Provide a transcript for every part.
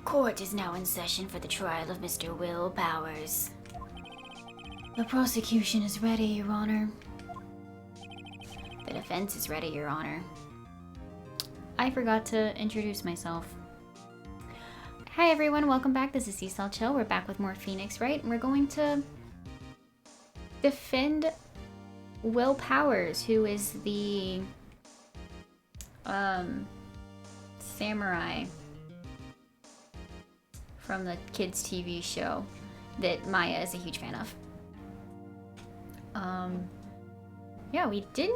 Court is now in session for the trial of Mr. Will Powers. The prosecution is ready, Your Honor. The defense is ready, Your Honor. I forgot to introduce myself. Hi everyone, welcome back. This is Seesaw Chill. We're back with more Phoenix, Wright? And we're going to defend Will Powers, who is the samurai from the kids TV show that Maya is a huge fan of. Yeah, we did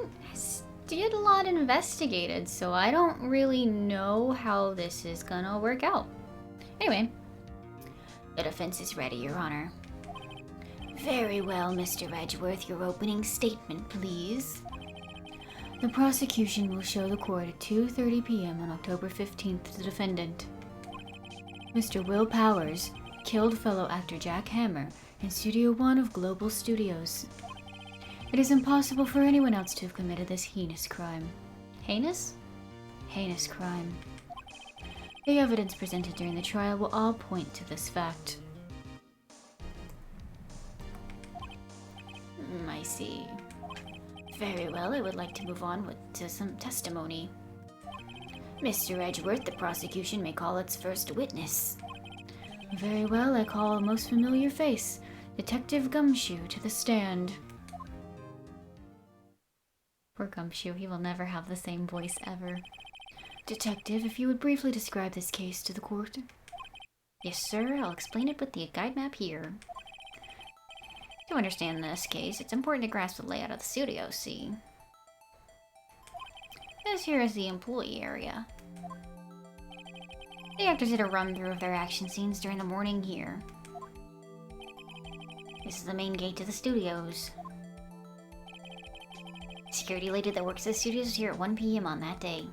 a lot investigated, so I don't really know how this is gonna work out. Anyway, the defense is ready, Your Honor. Very well, Mr. Edgeworth, your opening statement, please. The prosecution will show the court at 2:30 p.m. on October 15th the defendant, Mr. Will Powers, killed fellow actor Jack Hammer in Studio 1 of Global Studios. It is impossible for anyone else to have committed this heinous crime. Heinous? Heinous crime. The evidence presented during the trial will all point to this fact. I see. Very well, I would like to move on to some testimony. Mr. Edgeworth, the prosecution may call its first witness. Very well, I call a most familiar face, Detective Gumshoe, to the stand. Poor Gumshoe, he will never have the same voice ever. Detective, if you would briefly describe this case to the court. Yes, sir, I'll explain it with the guide map here. To understand this case, it's important to grasp the layout of the studio, see? This here is the employee area. The actors did a run-through of their action scenes during the morning here. This is the main gate to the studios. Security lady that works at the studios is here at 1 p.m. on that day.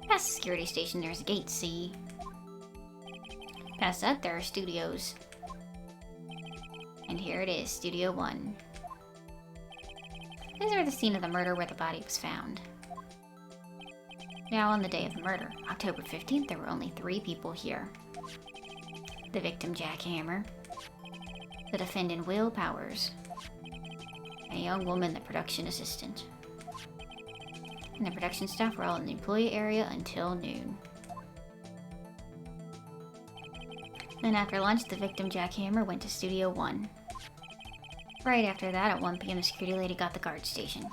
Past the security station, there's a gate, see? Past that, there are studios. And here it is, Studio 1. This is where the scene of the murder where the body was found. Now, on the day of the murder, October 15th, there were only 3 people here. The victim, Jack Hammer. The defendant, Will Powers. And a young woman, the production assistant. And the production staff were all in the employee area until noon. Then after lunch, the victim, Jack Hammer, went to Studio 1. Right after that, at 1 p.m., the security lady got the guard station.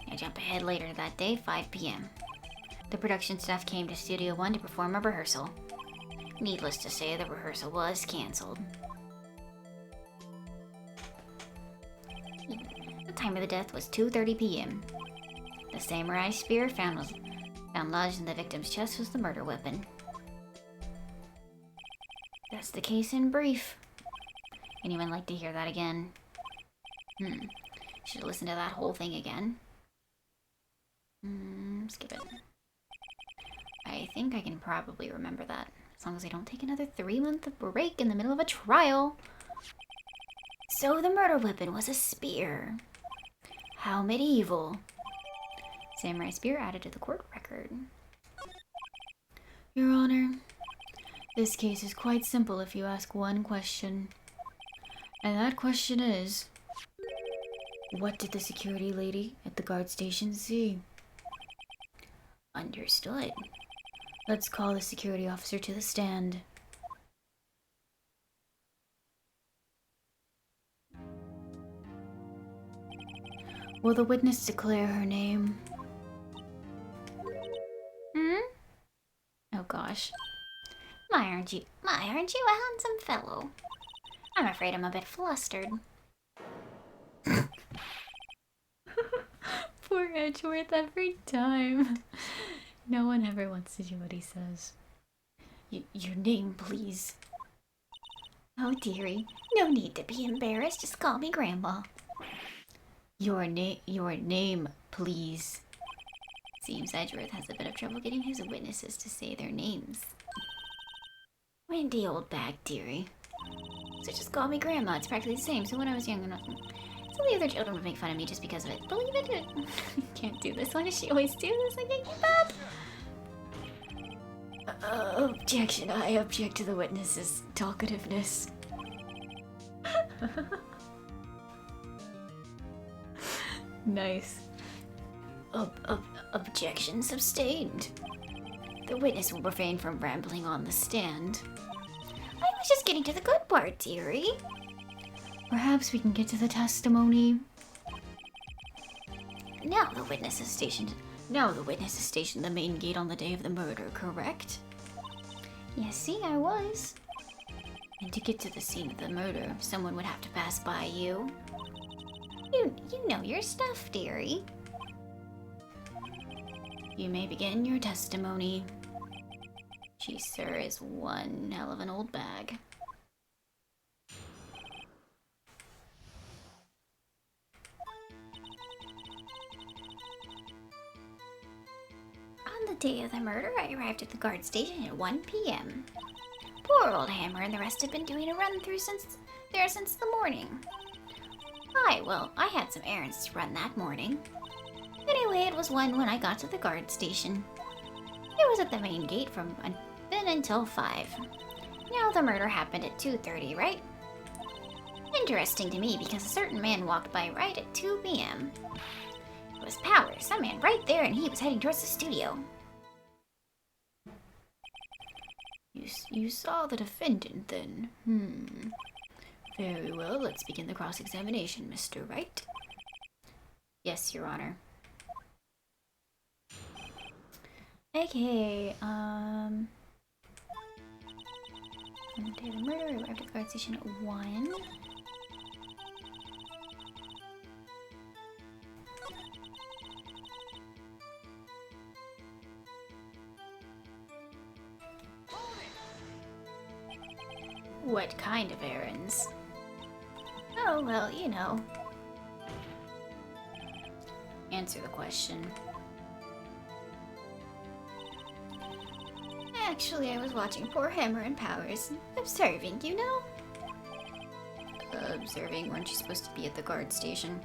Now jump ahead later that day, 5 p.m. The production staff came to Studio 1 to perform a rehearsal. Needless to say, the rehearsal was cancelled. The time of the death was 2:30 p.m. The samurai spear found lodged in the victim's chest was the murder weapon. That's the case in brief. Anyone like to hear that again? Should listen to that whole thing again. Skip it. I think I can probably remember that, as long as I don't take another 3-month break in the middle of a trial. So the murder weapon was a spear. How medieval. Samurai spear added to the court record. Your Honor, this case is quite simple if you ask one question. And that question is, what did the security lady at the guard station see? Understood. Let's call the security officer to the stand. Will the witness declare her name? Oh gosh. My, aren't you a handsome fellow? I'm afraid I'm a bit flustered. Poor Edgeworth every time. No one ever wants to do what he says. Your name, please. Oh, dearie. No need to be embarrassed. Just call me Grandma. Your name, please. Seems Edgeworth has a bit of trouble getting his witnesses to say their names. Windy old bag, dearie. So just call me Grandma. It's practically the same. So when I was young enough, some of the other children would make fun of me just because of it. Believe it. Can't do this. Why does she always do this? I can't keep up. Objection. I object to the witness's talkativeness. Nice. Objection sustained. The witness will refrain from rambling on the stand. I was just getting to the good part, dearie. Perhaps we can get to the testimony. Now the witness is stationed the main gate on the day of the murder, correct? Yes, see, I was. And to get to the scene of the murder, someone would have to pass by you. You know your stuff, dearie. You may begin your testimony. She, sir, is one hell of an old bag. On the day of the murder, I arrived at the guard station at 1 p.m. Poor old Hammer and the rest have been doing a run-through since the morning. I had some errands to run that morning. Anyway, it was 1 when I got to the guard station. It was at the main gate from then until 5. Now the murder happened at 2:30, right? Interesting to me because a certain man walked by right at 2 p.m. It was Powers, some man right there, and he was heading towards the studio. You saw the defendant then? Very well, let's begin the cross-examination, Mr. Wright. Yes, Your Honor. Okay, on the day of the murder, I arrived at the guard station at 1. What kind of errands? Oh, well, you know. Answer the question. Actually, I was watching poor Hammer and Powers. Observing, you know? Observing? Weren't you supposed to be at the guard station?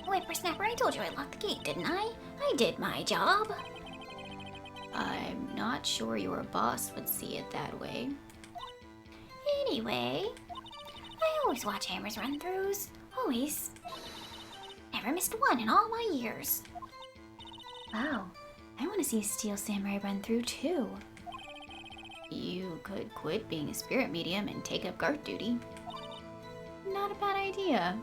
Whippersnapper, I told you I locked the gate, didn't I? I did my job. I'm not sure your boss would see it that way. Anyway, I always watch Hammer's run-throughs. Always. Never missed one in all my years. Wow, I want to see a Steel Samurai run-through too. You could quit being a spirit medium and take up guard duty. Not a bad idea.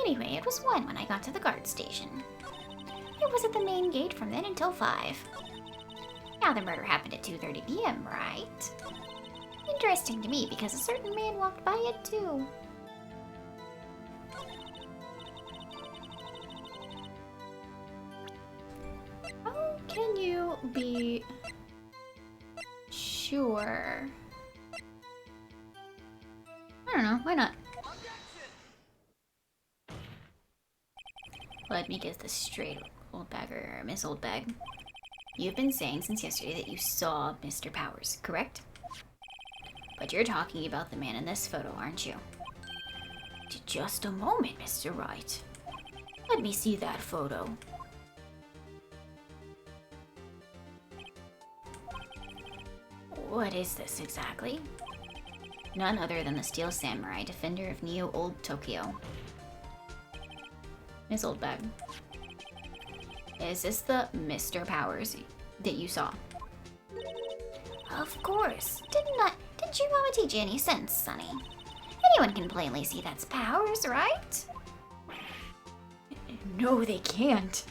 Anyway, it was 1 when I got to the guard station. It was at the main gate from then until 5. Now the murder happened at 2:30 p.m., right? Interesting to me because a certain man walked by it too. How can you be sure? I don't know, why not? Let me get this straight, old bagger, or Miss Old Bag. You've been saying since yesterday that you saw Mr. Powers, correct? But you're talking about the man in this photo, aren't you? Just a moment, Mr. Wright. Let me see that photo. What is this exactly? None other than the Steel Samurai, defender of Neo Old Tokyo. Miss Old Bag. Is this the Mr. Powers that you saw? Of course. Didn't your mama teach you any sense, Sonny? Anyone can plainly see that's Powers, right? No, they can't.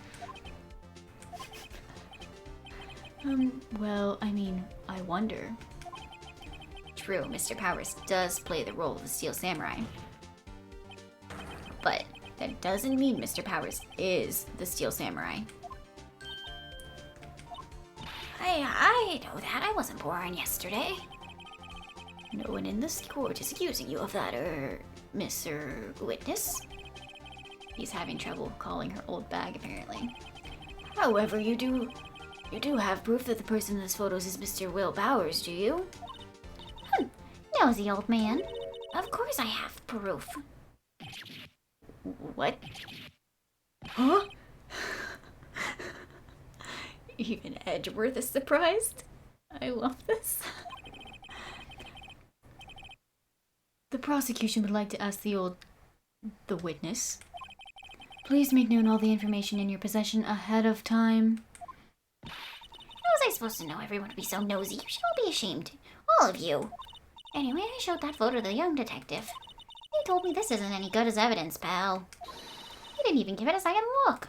Well, I mean, I wonder. True, Mr. Powers does play the role of the Steel Samurai. But that doesn't mean Mr. Powers is the Steel Samurai. I know that. I wasn't born yesterday. No one in this court is accusing you of that, Mr. Witness. He's having trouble calling her old bag, apparently. However, you do have proof that the person in this photos is Mr. Will Bowers, do you? Nosy old man. Of course I have proof. What? Huh? Even Edgeworth is surprised. I love this. The prosecution would like to ask the witness. Please make known all the information in your possession ahead of time. How was I supposed to know everyone would be so nosy? You should all be ashamed. All of you. Anyway, I showed that photo to the young detective. He told me this isn't any good as evidence, pal. He didn't even give it a second look.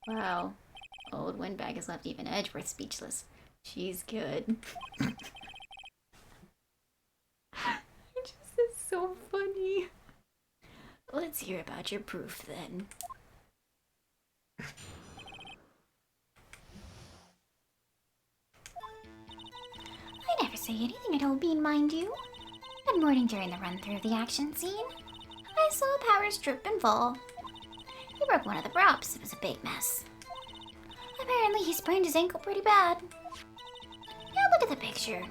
Wow. Old Windbag has left even Edgeworth speechless. She's good. It just is so funny. Let's hear about your proof then. I never say anything I don't mean, mind you. That morning during the run-through of the action scene, I saw Powers trip and fall. He broke one of the props. It was a big mess. Apparently, he sprained his ankle pretty bad. Now look at the picture.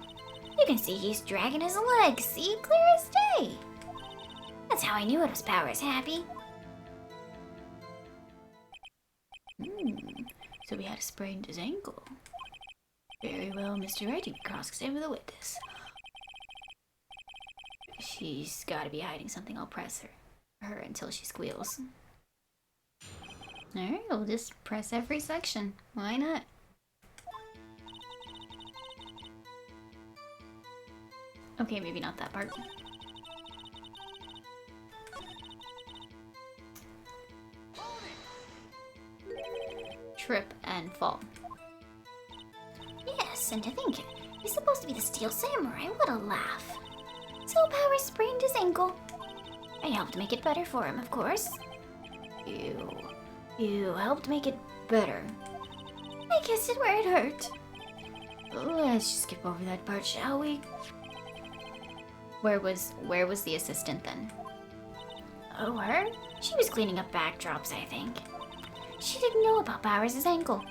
You can see he's dragging his leg. See? Clear as day. That's how I knew it was Powers happy. So he had sprained his ankle. Very well, Mr. Wright, you can cross-examine the witness. She's gotta be hiding something. I'll press her until she squeals. Alright, we'll just press every section. Why not? Okay, maybe not that part. Trip and fall. Yes, and to think, he's supposed to be the Steel Samurai. What a laugh. So Powers sprained his ankle. I helped make it better for him, of course. You helped make it better. I kissed it where it hurt. Let's just skip over that part, shall we? Where was the assistant then? Oh, her? She was cleaning up backdrops, I think. She didn't know about Powers' ankle.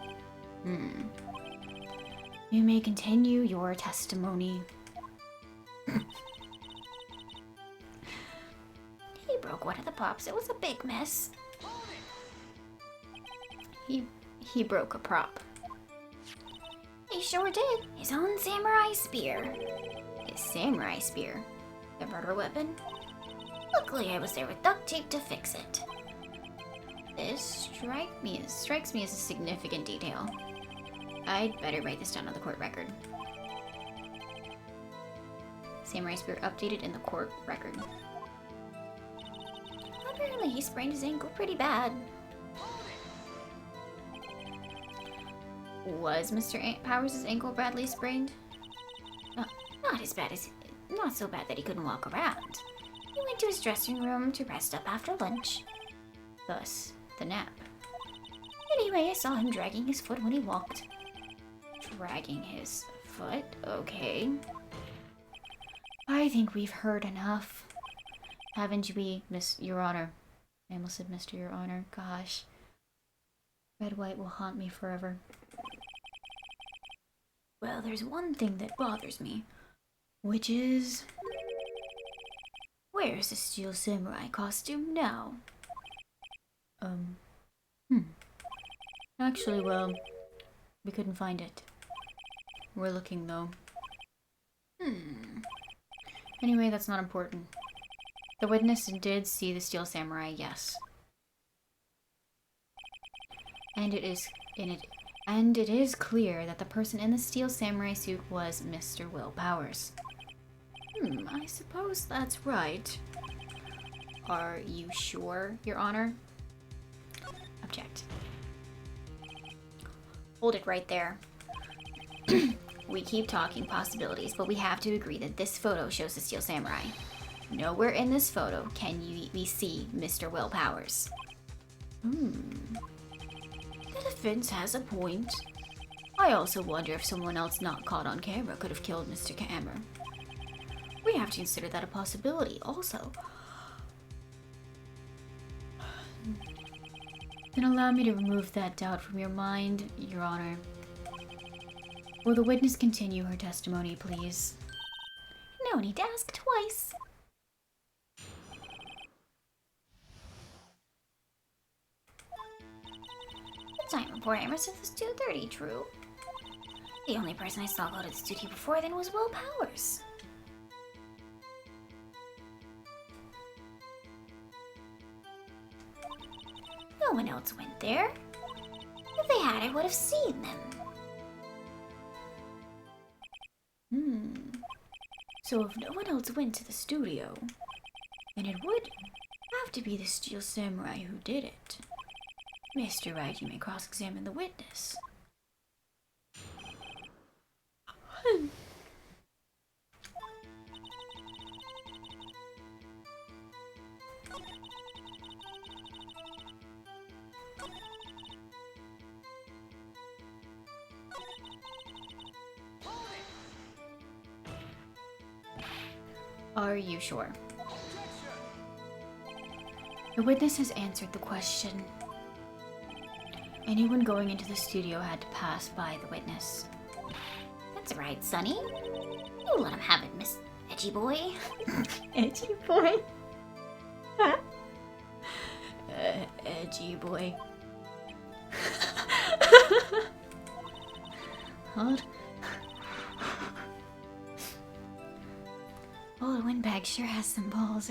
You may continue your testimony. He broke one of the props. It was a big mess. He broke a prop. He sure did. His own samurai spear. His samurai spear? The murder weapon? Luckily, I was there with duct tape to fix it. This strikes me as a significant detail. I'd better write this down on the court record. Samurai spear updated in the court record. Apparently, he sprained his ankle pretty bad. Was Mr. Powers' ankle badly sprained? Not so bad that he couldn't walk around. He went to his dressing room to rest up after lunch. Thus, the nap. Anyway, I saw him dragging his foot when he walked. Dragging his foot? Okay. I think we've heard enough. Haven't we, Your Honor? I almost said Mr. Your Honor. Gosh. Red White will haunt me forever. Well, there's one thing that bothers me, which is... where's the Steel Samurai costume now? Actually, well, we couldn't find it. We're looking, though. Anyway, that's not important. The witness did see the Steel Samurai, yes. And it is clear that the person in the Steel Samurai suit was Mr. Will Powers. I suppose that's right. Are you sure, Your Honor? Object. Hold it right there. We keep talking possibilities, but we have to agree that this photo shows the Steel Samurai. Nowhere in this photo can we see Mr. Will Powers. The defense has a point. I also wonder if someone else not caught on camera could have killed Mr. Hammer. We have to consider that a possibility also. Then allow me to remove that doubt from your mind, Your Honor. Will the witness continue her testimony, please? No need to ask twice. Time programmer said it's 2:30, true. The only person I saw go to the studio before then was Will Powers. No one else went there. If they had, I would have seen them. So if no one else went to the studio, then it would have to be the Steel Samurai who did it. Mr. Wright, you may cross-examine the witness. Are you sure? The witness has answered the question. Anyone going into the studio had to pass by the witness. That's right, Sonny. You let him have it, Miss Edgy Boy. Edgy boy? Edgy boy. Hold. Old Windbag sure has some balls,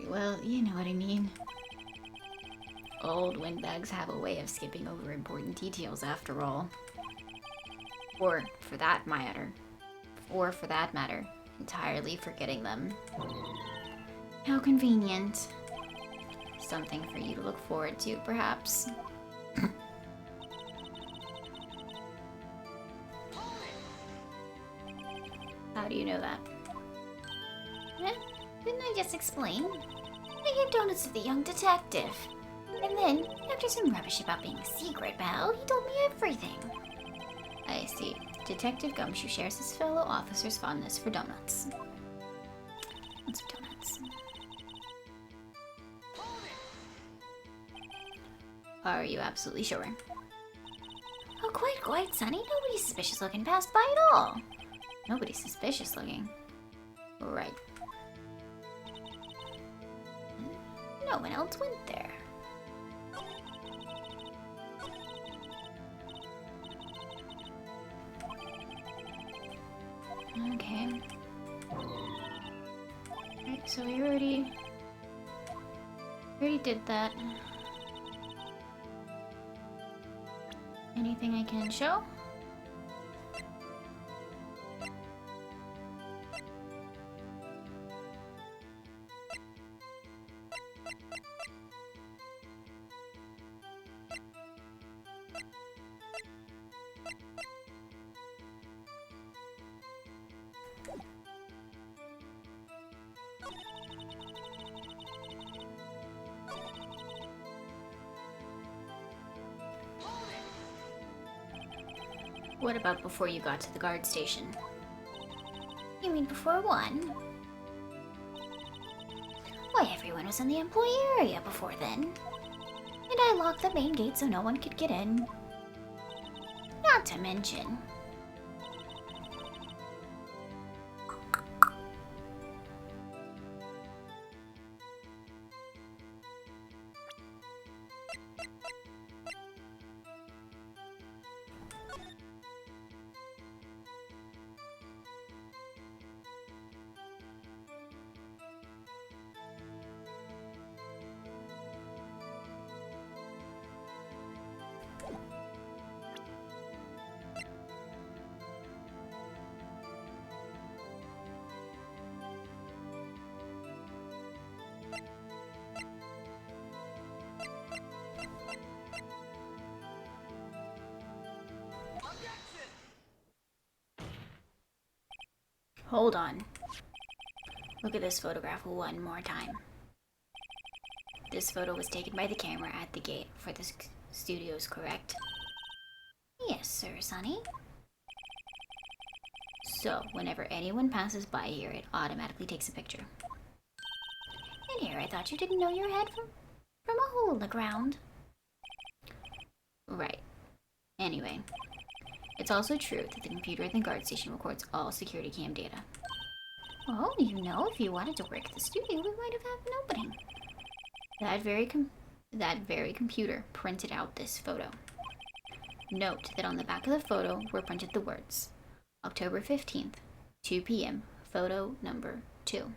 well, you know what I mean. Old Windbags have a way of skipping over important details after all. Or for that matter, entirely forgetting them. How convenient. Something for you to look forward to, perhaps. How do you know that? Didn't I just explain? I gave donuts to the young detective. And then, after some rubbish about being a secret, pal, he told me everything. I see. Detective Gumshoe shares his fellow officer's fondness for donuts. Lots of donuts. Are you absolutely sure? Oh, quite, Sonny. Nobody's suspicious looking passed by at all. Nobody's suspicious looking. Right. No one else went there. Okay. Right, so we already did that. Anything I can show? What about before you got to the guard station? You mean before 1? Why, everyone was in the employee area before then. And I locked the main gate so no one could get in. Not to mention... Hold on. Look at this photograph one more time. This photo was taken by the camera at the gate for the studios, correct? Yes, sir, Sonny. So, whenever anyone passes by here, it automatically takes a picture. And here, I thought you didn't know your head from a hole in the ground. Right. Anyway, it's also true that the computer at the guard station records all security cam data. Well, you know, if you wanted to work at the studio, we might have had an opening. That very computer printed out this photo. Note that on the back of the photo were printed the words, October 15th, 2 p.m., photo number 2. Even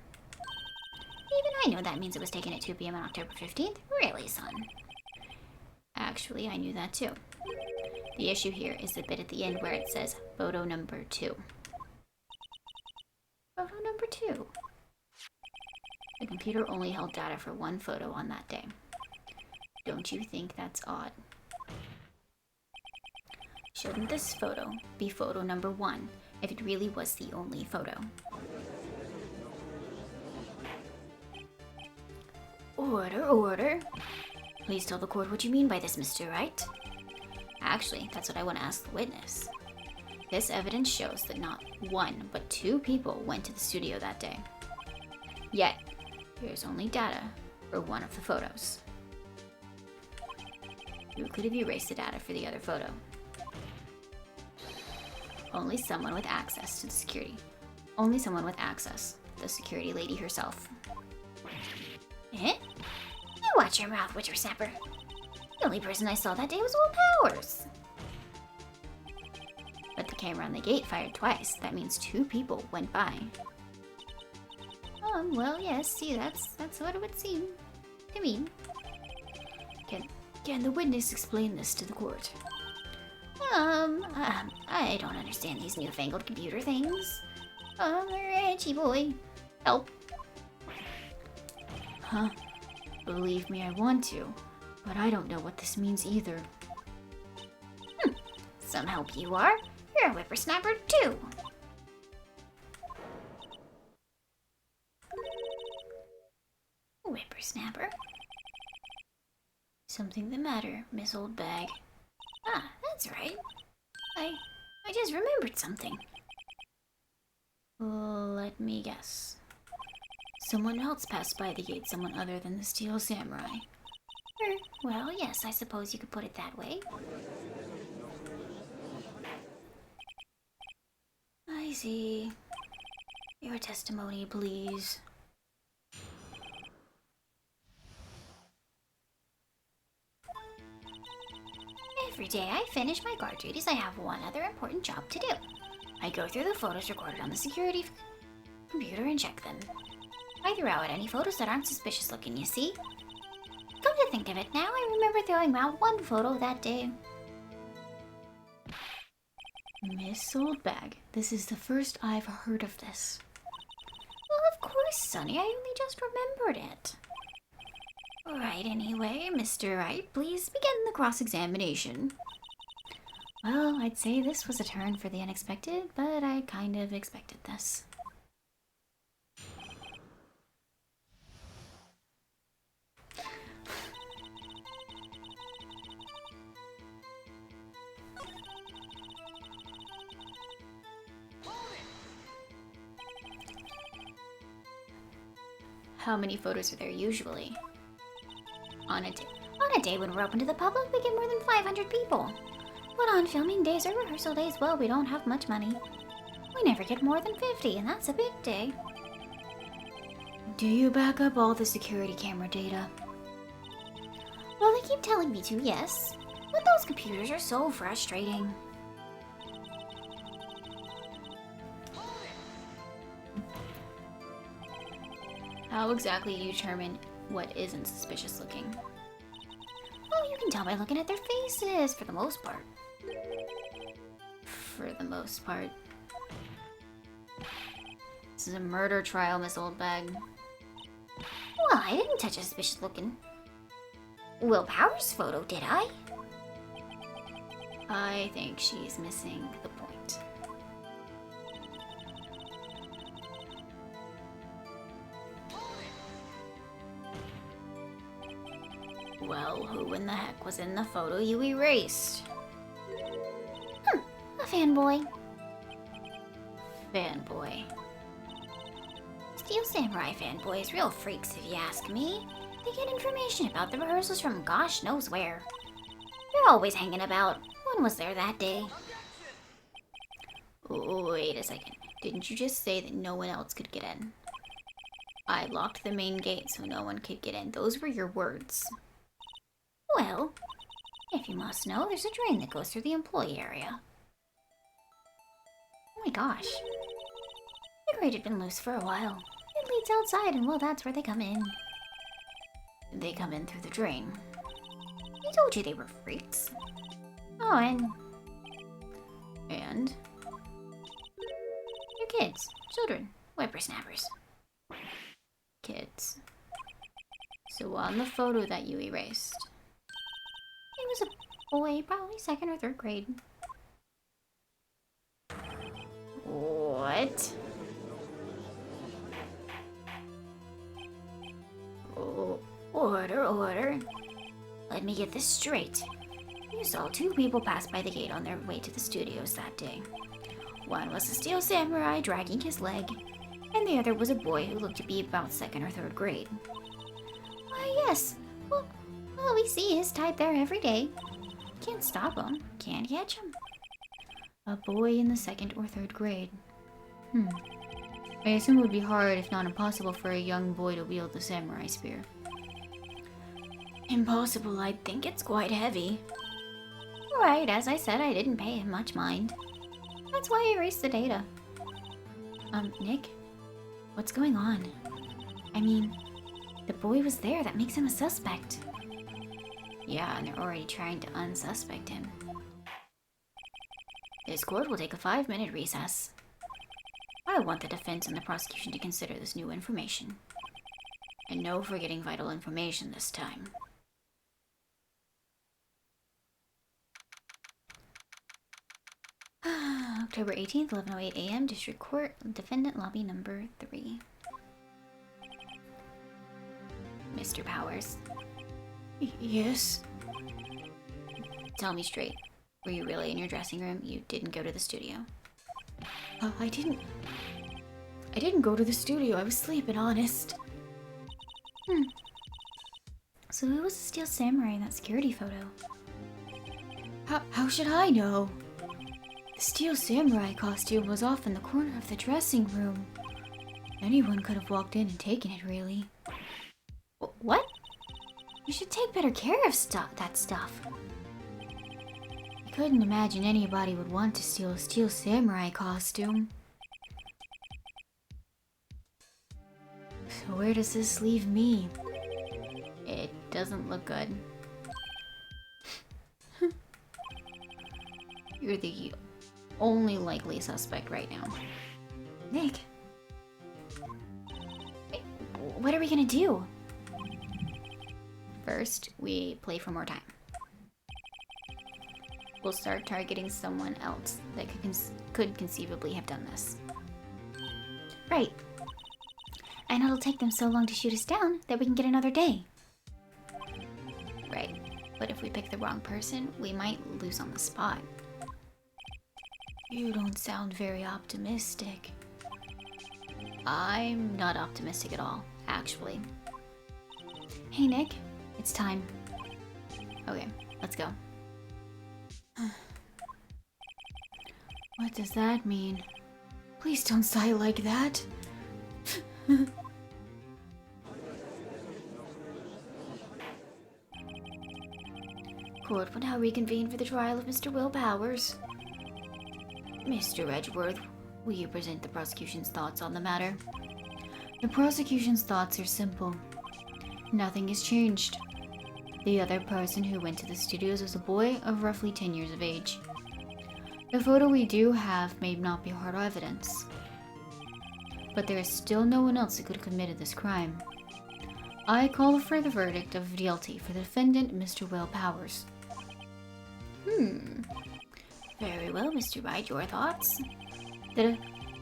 I know that means it was taken at 2 p.m. on October 15th. Really, son? Actually, I knew that too. The issue here is the bit at the end where it says photo number 2. Photo number 2. The computer only held data for one photo on that day. Don't you think that's odd? Shouldn't this photo be photo number 1 if it really was the only photo? Order, order. Please tell the court what you mean by this, Mr. Wright. Actually, that's what I want to ask the witness. This evidence shows that not one, but 2 people went to the studio that day. Yet, here's only data for one of the photos. Who could have erased the data for the other photo? Only someone with access to the security. Only someone with access. The security lady herself. Eh? You watch your mouth, whippersnapper. The only person I saw that day was Will Powers. But the camera on the gate fired twice. That means 2 people went by. Well, yes, see, that's what it would seem to me. Can the witness explain this to the court? I don't understand these newfangled computer things. Reggie boy. Help. Huh? Believe me, I want to, but I don't know what this means either. Some help you are. You're a whippersnapper too. Whippersnapper? Something the matter, Miss Old Bag? Ah, that's right. I just remembered something. Let me guess. Someone else passed by the gate, someone other than the Steel Samurai. Well, yes, I suppose you could put it that way. I see. Your testimony, please. Every day I finish my guard duties, I have one other important job to do. I go through the photos recorded on the security computer and check them. I threw out any photos that aren't suspicious looking, you see? Come to think of it now, I remember throwing out one photo that day. Miss Old Bag, this is the first I've heard of this. Well, of course, Sonny, I only just remembered it. Right, anyway, Mr. Wright, please begin the cross-examination. Well, I'd say this was a turn for the unexpected, but I kind of expected this. How many photos are there usually? On a day when we're open to the public, we get more than 500 people. But on filming days or rehearsal days, well, we don't have much money. We never get more than 50, and that's a big day. Do you back up all the security camera data? Well, they keep telling me to, yes. But those computers are so frustrating. How exactly do you determine what isn't suspicious looking? Oh, you can tell by looking at their faces, for the most part. For the most part. This is a murder trial, Miss Old Bag. Well, I didn't touch a suspicious looking Will Powers photo, did I? I think she's missing the point. Well, who in the heck was in the photo you erased? A fanboy. Fanboy. Steel Samurai fanboys, real freaks if you ask me. They get information about the rehearsals from gosh knows where. They're always hanging about. One was there that day. Oh, wait a second. Didn't you just say that no one else could get in? I locked the main gate so no one could get in. Those were your words. Well, if if you must know, there's a drain that goes through the employee area. Oh my gosh. The grate had been loose for a while. It leads outside, and well, that's where they come in. They come in through the drain. I told you they were freaks. Oh, and And? your kids, children, whippersnappers. Kids. So on the photo that you erased. He was a boy, probably 2nd or 3rd grade. What? Oh, order. Let me get this straight. You saw 2 people pass by the gate on their way to the studios that day. One was a steel samurai dragging his leg, and the other was a boy who looked to be about 2nd or 3rd grade. Why, yes. Well, we see his type there every day. Can't stop him. Can't catch him. A boy in the 2nd or 3rd grade. I assume it would be hard, if not impossible, for a young boy to wield the samurai spear. Impossible, I think it's quite heavy. Right, as I said, I didn't pay him much mind. That's why I erased the data. Nick? What's going on? I mean, the boy was there, that makes him a suspect. Yeah, and they're already trying to unsuspect him. This court will take a 5-minute recess. I want the defense and the prosecution to consider this new information. And no forgetting vital information this time. October 18th, 11:08 a.m., District Court, Defendant Lobby Number 3. Mr. Powers. Yes? Tell me straight. Were you really in your dressing room? You didn't go to the studio? I didn't go to the studio. I was sleeping, honest. So who was the steel samurai in that security photo? How should I know? The steel samurai costume was off in the corner of the dressing room. Anyone could have walked in and taken it, really. What? You should take better care of that stuff. I couldn't imagine anybody would want to steal a steel samurai costume. So where does this leave me? It doesn't look good. You're the only likely suspect right now. Nick. What are we gonna do? First, we play for more time. We'll start targeting someone else that could conceivably have done this. Right. And it'll take them so long to shoot us down that we can get another day. Right. But if we pick the wrong person, we might lose on the spot. You don't sound very optimistic. I'm not optimistic at all, actually. Hey, Nick. It's time. Okay, let's go. What does that mean? Please don't sigh like that. Court will now reconvene for the trial of Mr. Will Powers. Mr. Edgeworth, will you present the prosecution's thoughts on the matter? The prosecution's thoughts are simple. Nothing has changed. The other person who went to the studios was a boy of roughly 10 years of age. The photo we do have may not be hard evidence, but there is still no one else who could have committed this crime. I call for the verdict of guilty for the defendant, Mr. Will Powers. Very well, Mr. Wright, your thoughts? The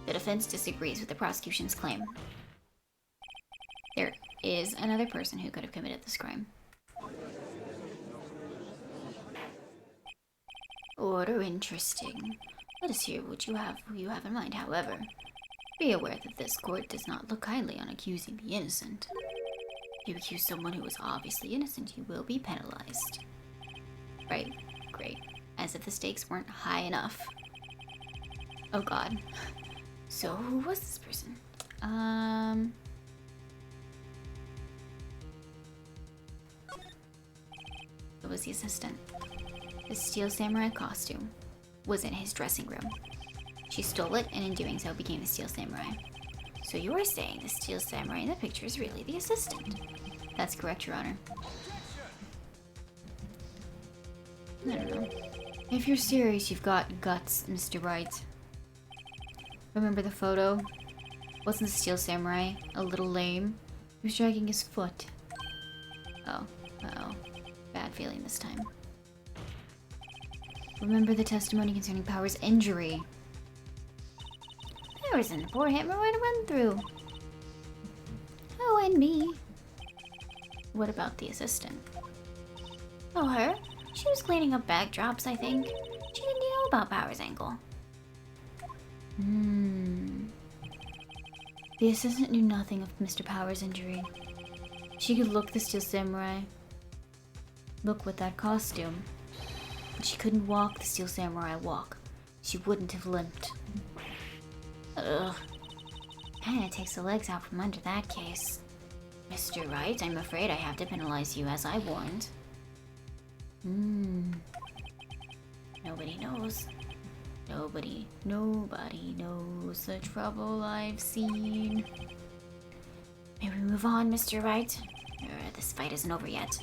defense disagrees with the prosecution's claim. There is another person who could have committed this crime. Order interesting. Let us hear who you have in mind, however. Be aware that this court does not look kindly on accusing the innocent. If you accuse someone who is obviously innocent, you will be penalized. Right, great. As if the stakes weren't high enough. Oh god. So who was this person? It was the assistant. The Steel Samurai costume was in his dressing room. She stole it and in doing so became the Steel Samurai. So you're saying the Steel Samurai in the picture is really the assistant? That's correct, Your Honor. I don't know. If you're serious, you've got guts, Mr. Wright. Remember the photo? Wasn't the Steel Samurai a little lame? He was dragging his foot. Oh, uh-oh. Bad feeling this time. Remember the testimony concerning Power's injury? Powers and the poor hammer would have run through. Oh, and me. What about the assistant? Oh, her? She was cleaning up backdrops, I think. She didn't know about Power's ankle. The assistant knew nothing of Mr. Power's injury. She could look the Steel Samurai. Look with that costume. But she couldn't walk the Steel Samurai walk. She wouldn't have limped. Ugh. Kinda takes the legs out from under that case. Mr. Wright, I'm afraid I have to penalize you as I warned. Nobody knows. Nobody knows the trouble I've seen. May we move on, Mr. Wright? This fight isn't over yet.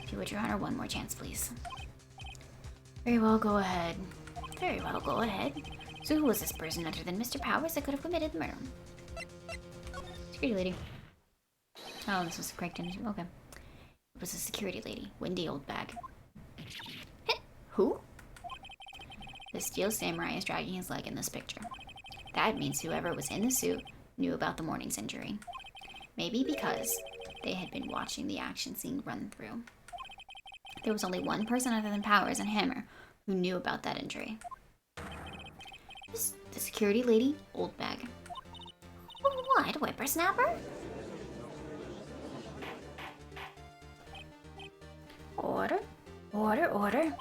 If you would, Your Honor, one more chance, please. Very well, go ahead. Very well, go ahead. So who was this person other than Mr. Powers that could have committed the murder? Security lady. Oh, this was correct. Okay. It was a security lady. Windy old bag. Who? The Steel Samurai is dragging his leg in this picture. That means whoever was in the suit knew about the morning's injury. Maybe because they had been watching the action scene run through. There was only one person other than Powers and Hammer who knew about that injury. The security lady, old bag. What, whippersnapper? Order? Order, order.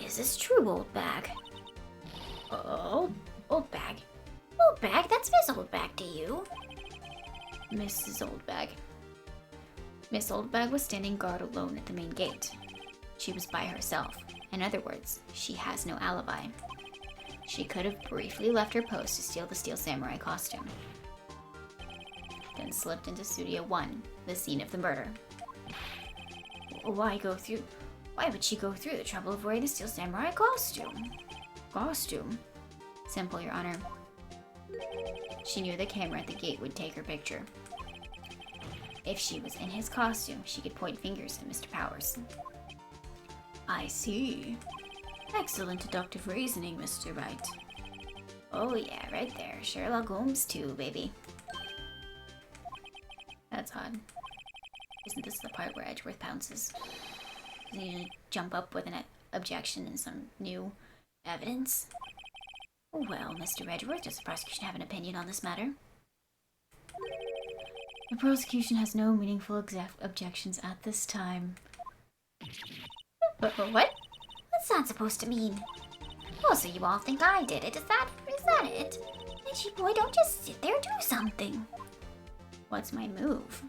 Is this true, old bag? Old bag. Old bag? That's Miss Old Bag to you. Mrs. Oldbag. Miss Oldbag was standing guard alone at the main gate. She was by herself. In other words, she has no alibi. She could have briefly left her post to steal the Steel Samurai costume. Then slipped into Studio 1, the scene of the murder. Why would she go through the trouble of wearing the Steel Samurai costume? Costume? Simple, Your Honor. She knew the camera at the gate would take her picture. If she was in his costume, she could point fingers at Mr. Powers. I see. Excellent deductive reasoning, Mr. Wright. Oh yeah, right there. Sherlock Holmes too, baby. That's odd. Isn't this the part where Edgeworth pounces? Does he need to jump up with an objection and some new evidence? Well, Mr. Edgeworth, does the prosecution have an opinion on this matter? The prosecution has no meaningful objections at this time. What? What's that supposed to mean? Oh, so you all think I did it? Is that it? Itchy boy, don't just sit there, do something. What's my move?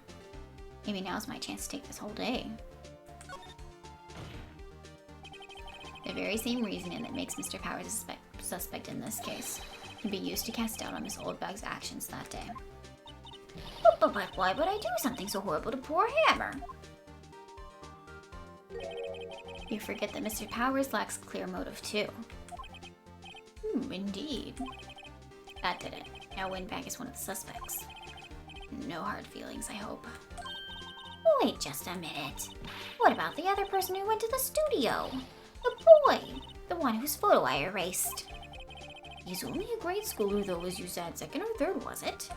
Maybe now's my chance to take this whole day. The very same reasoning that makes Mr. Powers a suspect in this case can be used to cast doubt on Miss Oldbag's actions that day. But why would I do something so horrible to poor Hammer? You forget that Mr. Powers lacks clear motive too. Indeed. That did it. Now Windbag is one of the suspects. No hard feelings, I hope. Wait just a minute. What about the other person who went to the studio? The boy! The one whose photo I erased. He's only a grade schooler though, as you said. Second or third, was it?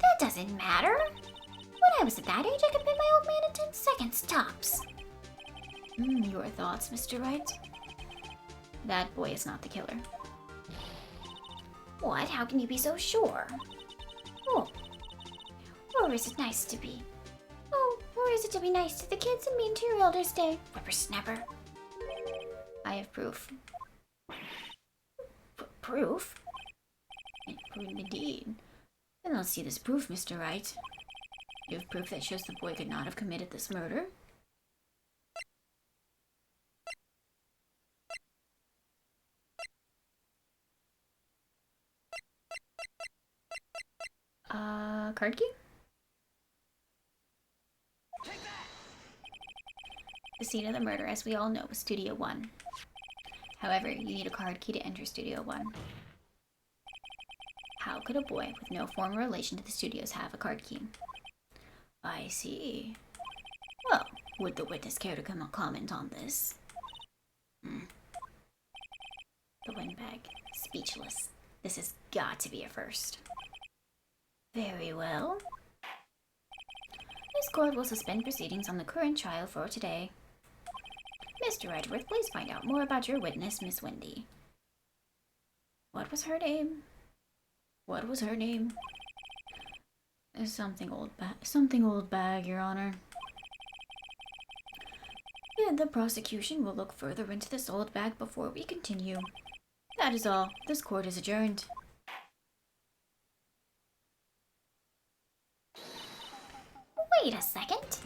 That doesn't matter. When I was at that age, I could pay my old man in 10 seconds tops. Your thoughts, Mr. Wright? That boy is not the killer. What? How can you be so sure? Oh. Or is it nice to be? Oh, or is it to be nice to the kids and mean to your elders' day? Whippersnapper. I have proof. Proof? Indeed. Then let's see this proof, Mr. Wright. You have proof that shows the boy could not have committed this murder? Card key? The scene of the murder, as we all know, was Studio 1. However, you need a card key to enter Studio 1. How could a boy with no formal relation to the studios have a card key? I see. Well, would the witness care to comment on this? The windbag, speechless. This has got to be a first. Very well. This court will suspend proceedings on the current trial for today. Mr. Edgeworth, please find out more about your witness, Miss Wendy. What was her name? What was her name? Something old bag, Your Honor. And the prosecution will look further into this old bag before we continue. That is all. This court is adjourned. Wait a second.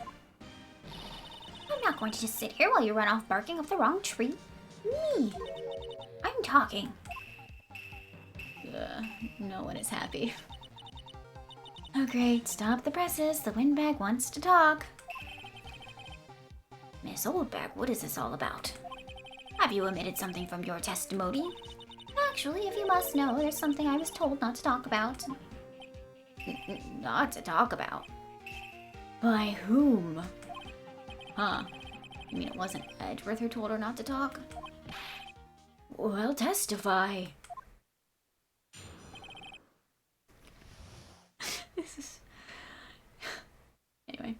I'm not going to just sit here while you run off barking up the wrong tree. Me. I'm talking. No one is happy. Oh great, stop the presses. The windbag wants to talk. Miss Oldbag, what is this all about? Have you omitted something from your testimony? Actually, if you must know, there's something I was told not to talk about. Not to talk about? By whom? Huh? You mean it wasn't Edgeworth who told her not to talk? Well, testify. This is... Anyway.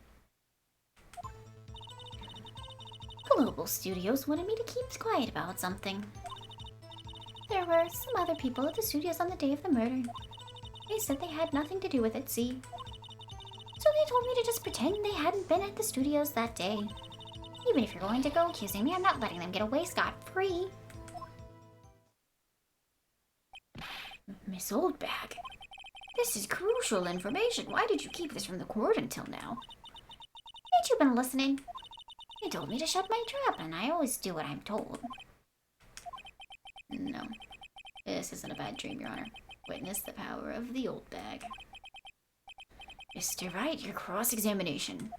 Global Studios wanted me to keep quiet about something. There were some other people at the studios on the day of the murder. They said they had nothing to do with it, see? So they told me to just pretend they hadn't been at the studios that day. Even if you're going to go accusing me, I'm not letting them get away scot-free. Miss Oldbag, this is crucial information. Why did you keep this from the court until now? Ain't you been listening? They told me to shut my trap, and I always do what I'm told. No. This isn't a bad dream, Your Honor. Witness the power of the old bag. Mr. Wright, your cross-examination.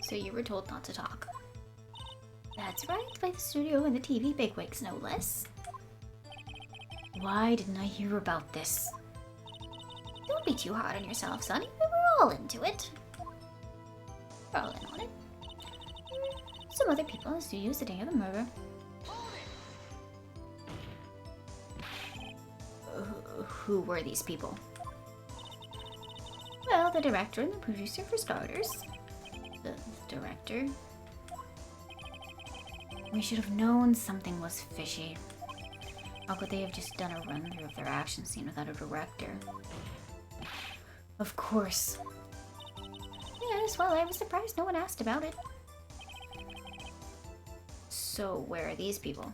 So you were told not to talk. That's right, by the studio and the TV bigwigs, no less. Why didn't I hear about this? Don't be too hard on yourself, Sonny. We were all into it. We're all in on it. Some other people in the studios the day of the murder. Who were these people? Well, the director and the producer for starters. The director? We should have known something was fishy. How could they have just done a run-through of their action scene without a director? Of course. Yes, well, I was surprised no one asked about it. So, where are these people?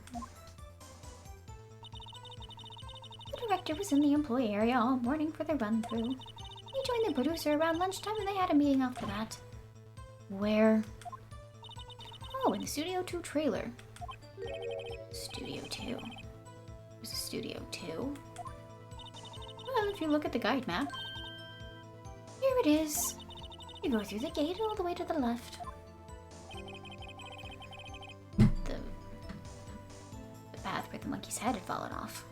The director was in the employee area all morning for the run-through. He joined the producer around lunchtime and they had a meeting after that. Where? Oh, in the Studio 2 trailer. Studio 2? There's a Studio 2? Well, if you look at the guide map. Here it is. You go through the gate all the way to the left. The path where the monkey's head had fallen off.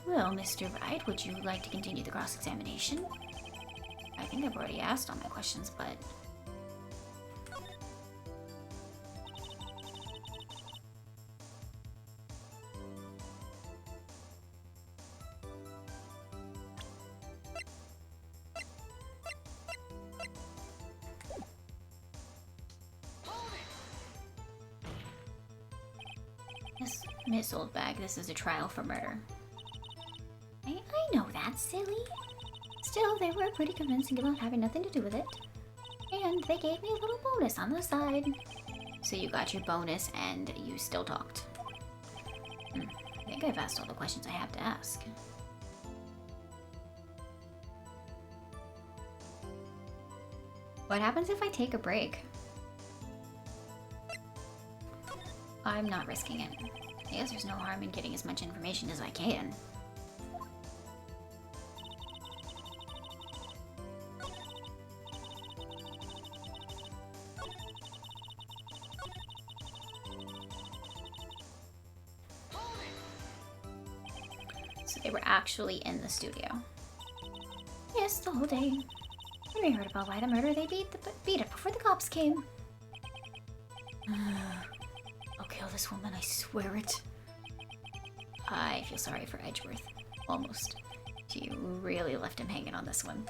Well, Mr. Wright, would you like to continue the cross-examination? I think I've already asked all my questions, but... Miss Oldbag, this is a trial for murder. I know that's silly. Still, they were pretty convincing about having nothing to do with it. And they gave me a little bonus on the side. So you got your bonus and you still talked. I think I've asked all the questions I have to ask. What happens if I take a break? I'm not risking it. I guess there's no harm in getting as much information as I can. So they were actually in the studio. Yes, the whole day. When we heard about why the murder, they beat it before the cops came. I'll kill this woman, I swear it. I feel sorry for Edgeworth. Almost. She really left him hanging on this one.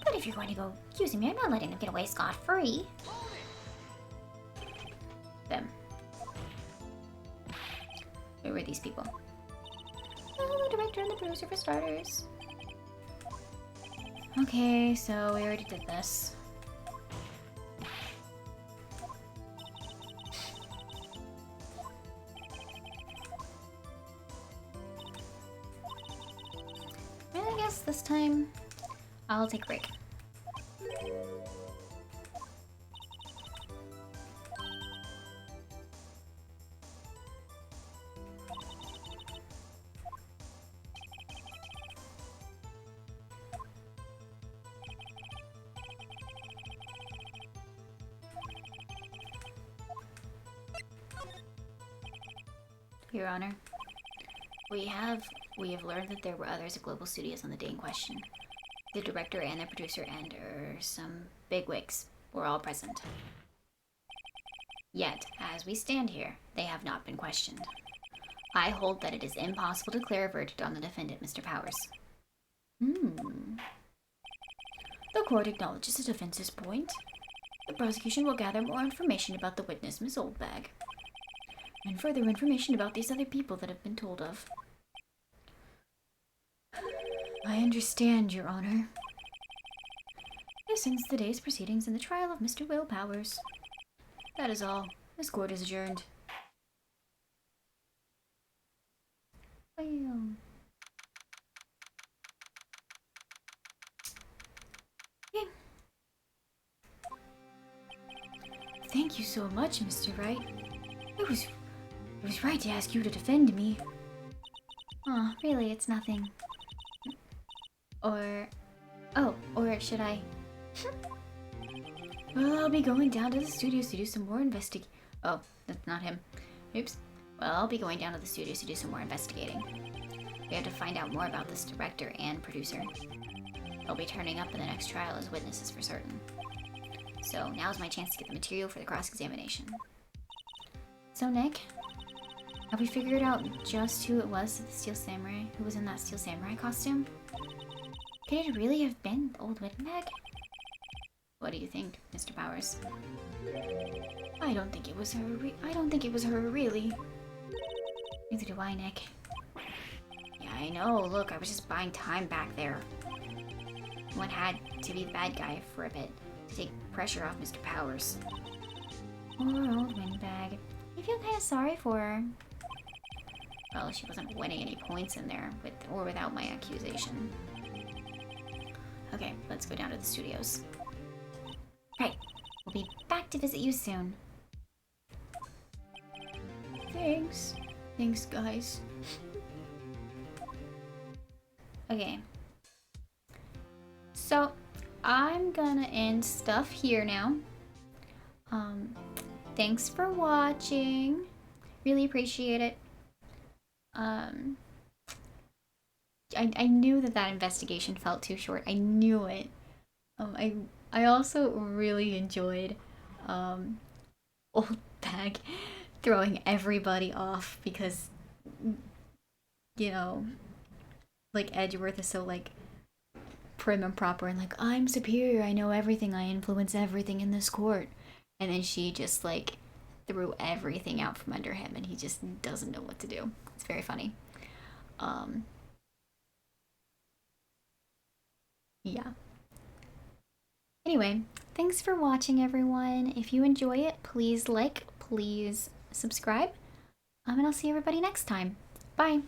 But if you're going to go accusing me, I'm not letting them get away scot-free. Them. Who were these people? Well, the director and the producer for starters. Okay, so we already did this. And I guess this time I'll take a break. Your Honor, we have learned that there were others at Global Studios on the day in question. The director and the producer and some bigwigs were all present. Yet, as we stand here, they have not been questioned. I hold that it is impossible to declare a verdict on the defendant, Mr. Powers. The court acknowledges the defense's point. The prosecution will gather more information about the witness, Miss Oldbag, and further information about these other people that have been told of. I understand, Your Honor. This ends the day's proceedings in the trial of Mr. Will Powers. That is all. This court is adjourned. Well. Okay. Thank you so much, Mr. Wright. It was right to ask you to defend me. Aw, really, it's nothing. Or should I? Well, I'll be going down to the studios to do some more Oh, that's not him. Oops. Well, I'll be going down to the studios to do some more investigating. We have to find out more about this director and producer. They'll be turning up in the next trial as witnesses for certain. So now's my chance to get the material for the cross-examination. So, Nick, have we figured out just who it was, the Steel Samurai, who was in that Steel Samurai costume? Could it really have been the old Wittenberg? What do you think, Mr. Powers? I don't think it was her. I don't think it was her, really. Neither do I, Nick. Yeah, I know. Look, I was just buying time back there. One had to be the bad guy for a bit to take pressure off Mr. Powers. Poor old Windbag. I feel kind of sorry for her. Well, she wasn't winning any points in there, with or without my accusation. Okay, let's go down to the studios. Right. We'll be back to visit you soon. Thanks. Thanks, guys. Okay. So, I'm gonna end stuff here now. Thanks for watching. Really appreciate it. I knew that investigation felt too short. I knew it. I also really enjoyed Old Bag throwing everybody off because, you know, like Edgeworth is so like prim and proper and like, I'm superior, I know everything, I influence everything in this court. And then she just like threw everything out from under him and he just doesn't know what to do. It's very funny. Yeah. Anyway, thanks for watching, everyone. If you enjoy it, please like, please subscribe. And I'll see everybody next time. Bye.